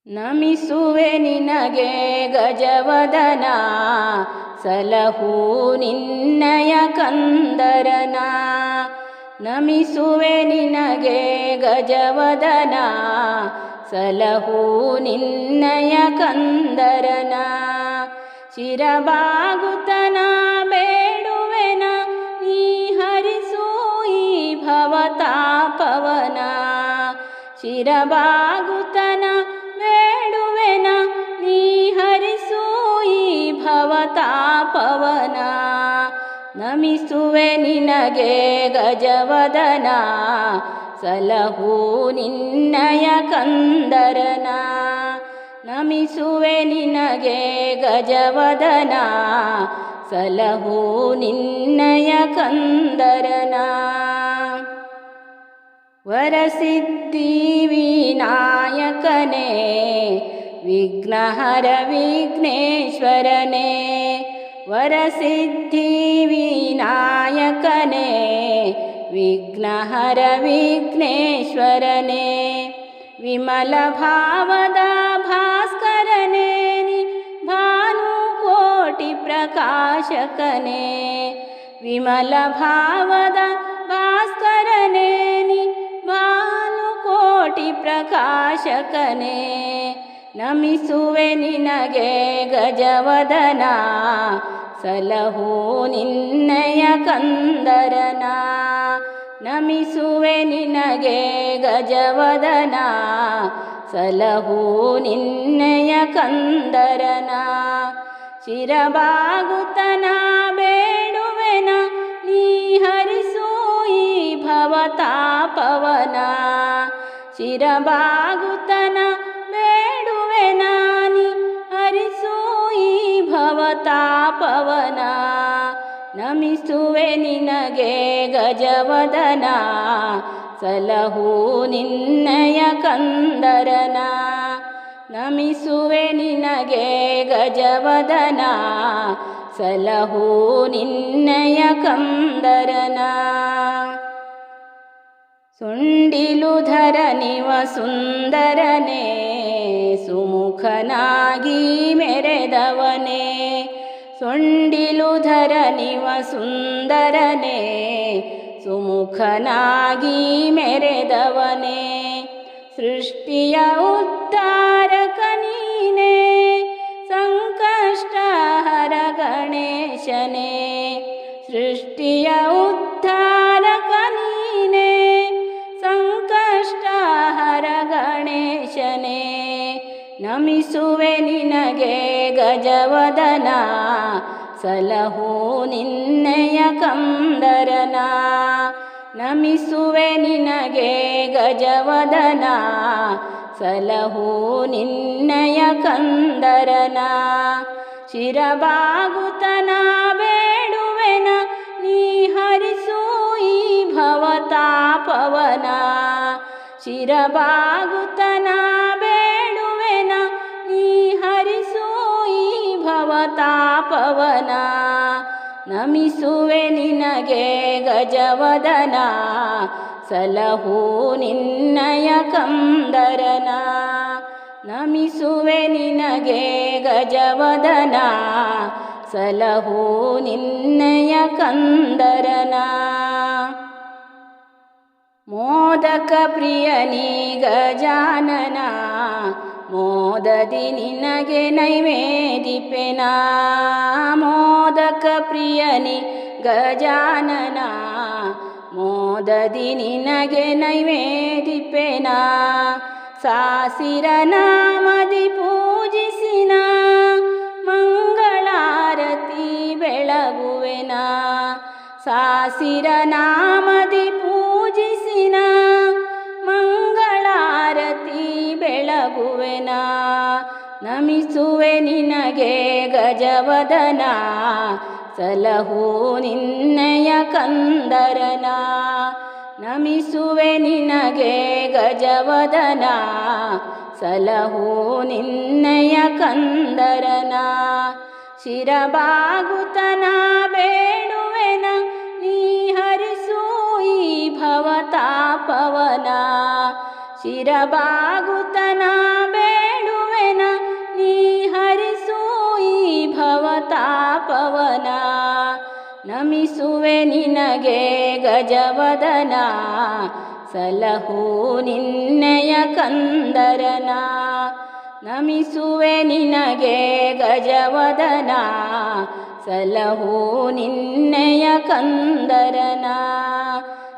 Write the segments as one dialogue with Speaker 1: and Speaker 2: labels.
Speaker 1: ನಮಿಸುವೆ ನಿನಗೆ ಗಜವದನ, ಸಲಹು ನಿನ್ನಯ ಕಂದರನ. ನಮಿಸುವೆ ನಿನಗೆ ಗಜವದನ, ಸಲಹು ನಿನ್ನಯ ಕಂದರನ. ಶಿರಬಾಗುತನ ಬೇಡುವೆನ, ನೀ ಹರಿಸು ಈ ಭವತಾಪವನ. ಶಿರಬಾಗುತನ ಬೇಡುವೆನ, ನೀ ಹರಿಸು ಈ ಭವತಾಪವನ. ನಮಿಸುವೆ ನಿನಗೆ ಗಜವದನ, ಸಲಹು ನಿನ್ನಯ ಕಂದರನ. ನಮಿಸುವೆ ನಿನಗೆ ಗಜವದನ, ಸಲಹು ನಿನ್ನಯ ಕಂದರನ. ವರಸಿದ್ಧಿ ವಿನಾಯಕನೇ, ವಿಘ್ನಹರ ವಿಘ್ನೇಶ್ವರನೇ. ವರಸಿದ್ಧಿ ವಿನಾಯಕನೇ, ವಿಘ್ನಹರ ವಿಘ್ನೇಶ್ವರನೇ. ವಿಮಲ ಭಾವದ ಭಾಸ್ಕರನೇ, ನೀ ಭಾನುಕೋಟಿ ಪ್ರಕಾಶಕನೇ. ವಿಮಲ ಭಾವದ ಭಾಸ್ಕರನೇ, ನೀ ಭಾನುಕೋಟಿ ಪ್ರಕಾಶಕನೇ. ನಮಿಸುವೆ ನಿನಗೆ ಗಜವದನ, ಸಲಹು ನಿನ್ನಯ ಕಂದರನ. ನಮಿಸುವೆ ನಿನಗೆ ಗಜವದನ, ಸಲಹು ನಿನ್ನಯ ಕಂದರನ. ಶಿರಬಾಗುತನ ಬೇಡುವೆನ, ನೀ ಹರಿಸು ಈ ಭವತಾಪವನ. ಶಿರಬಾಗುತನ ಬೇಡುವೆನ, ನೀ ಹರಿಸು ಈ ಭವತಾಪವನ. ನಮಿಸುವೆ ನಿನಗೆ ಗಜವದನ, ಸಲಹು ನಿನ್ನಯ ಕಂದರನ. ನಮಿಸುವೆ ನಿನಗೆ ಗಜವದನ, ಸಲಹು ನಿನ್ನಯ ಕಂದರನ. ಸೊಂಡಿಲುಧರ ನಿವ ಸುಂದರನೇ, ಸುಮುಖನಾಗಿ ಮೆರೆದವನೇ. ಸೊಂಡಿಲುಧರ ನಿವ ಸುಂದರನೇ, ಸುಮುಖನಾಗಿ ಮೆರೆದವನೇ. ಸೃಷ್ಟಿಯ ಉದ್ಧಾರಕ ನೀನೇ, ಸಂಕಷ್ಟಹರ ಗಣೇಶನೇ. ಸೃಷ್ಟಿಯ ಉದ್ಧಾರಕ ನೀನೇ, ಸಂಕಷ್ಟಹರ ಗಣೇಶನೇ. ನಮಿಸುವೆ ನಿನಗೆ ಗಜವದನ, ಸಲಹು ನಿನ್ನಯ ಕಂದರನ. ನಮಿಸುವೆ ನಿನಗೆ ಗಜವದನ, ಸಲಹು ನಿನ್ನಯ ಕಂದರನ. ಶಿರಬಾಗುತನ ಬೇಡುವೆನ, ನೀ ಹರಿಸು ಈ ಭವತಾಪವನ. ಶಿರಬಾಗುತನ ಬೇಡುವೆನ, ನೀ ಹರಿಸು ಈ ಭವತಾಪವನ. ನಮಿಸುವೆ ನಿನಗೆ ಗಜವದನ, ಸಲಹು ನಿನ್ನಯ ಕಂದರನ. ನಮಿಸುವೆ ನಿನಗೆ ಗಜವದನ, ಸಲಹು ನಿನ್ನಯ ಕಂದರನ. ಮೋದಕ ಪ್ರಿಯನಿ ಗಜಾನನ, ಮೋದದಿ ನಿನಗೆ ನೈವೇದಿಪೆನ. ಮೋದಕ ಪ್ರಿಯನಿ ಗಜಾನನ, ಮೋದದಿ ನಿನಗೆ ನೈವೇದಿಪೆನ. ಸಾಸಿರ ನಾಮದಿ ಪೂಜಿಸಿನ, ಮಂಗಳಾರತಿ ಬೆಳಗುವೆನ. ಸಾಸಿರ ನಾಮದಿ ಪೂಜಿಸಿನ, ಮಂಗಳಾರತಿ ಬೆಳಗುವೆನ. ನಮಿಸುವೆ ನಿನಗೆ ಗಜವದನ, ಸಲಹು ನಿನ್ನಯ ಕಂದರನ. ನಮಿಸುವೆ ನಿನಗೆ ಗಜವದನ, ಸಲಹು ನಿನ್ನಯ ಕಂದರನ. ಶಿರಬಾಗುತನ ಬೇಡುವೆನ, ನೀ ಹರಿಸು ಈ ಭವತಾಪವನ. ಶಿರಬಾಗುತನ ಬೇಡು ನಮಿಸುವೆ ನಿನಗೆ ಗಜವದನ, ಸಲಹು ನಿನ್ನೆಯ ಕಂದರನ. ನಮಿಸುವೆ ನಿನಗೆ ಗಜವದನ, ಸಲಹು ನಿನ್ನೆಯ ಕಂದರನ.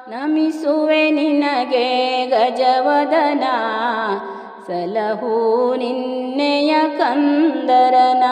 Speaker 1: ನಮಿಸುವೆ ನಿನಗೆ ಗಜವದನ, ಸಲಹು ನಿನ್ನೆಯ ಕಂದರನ.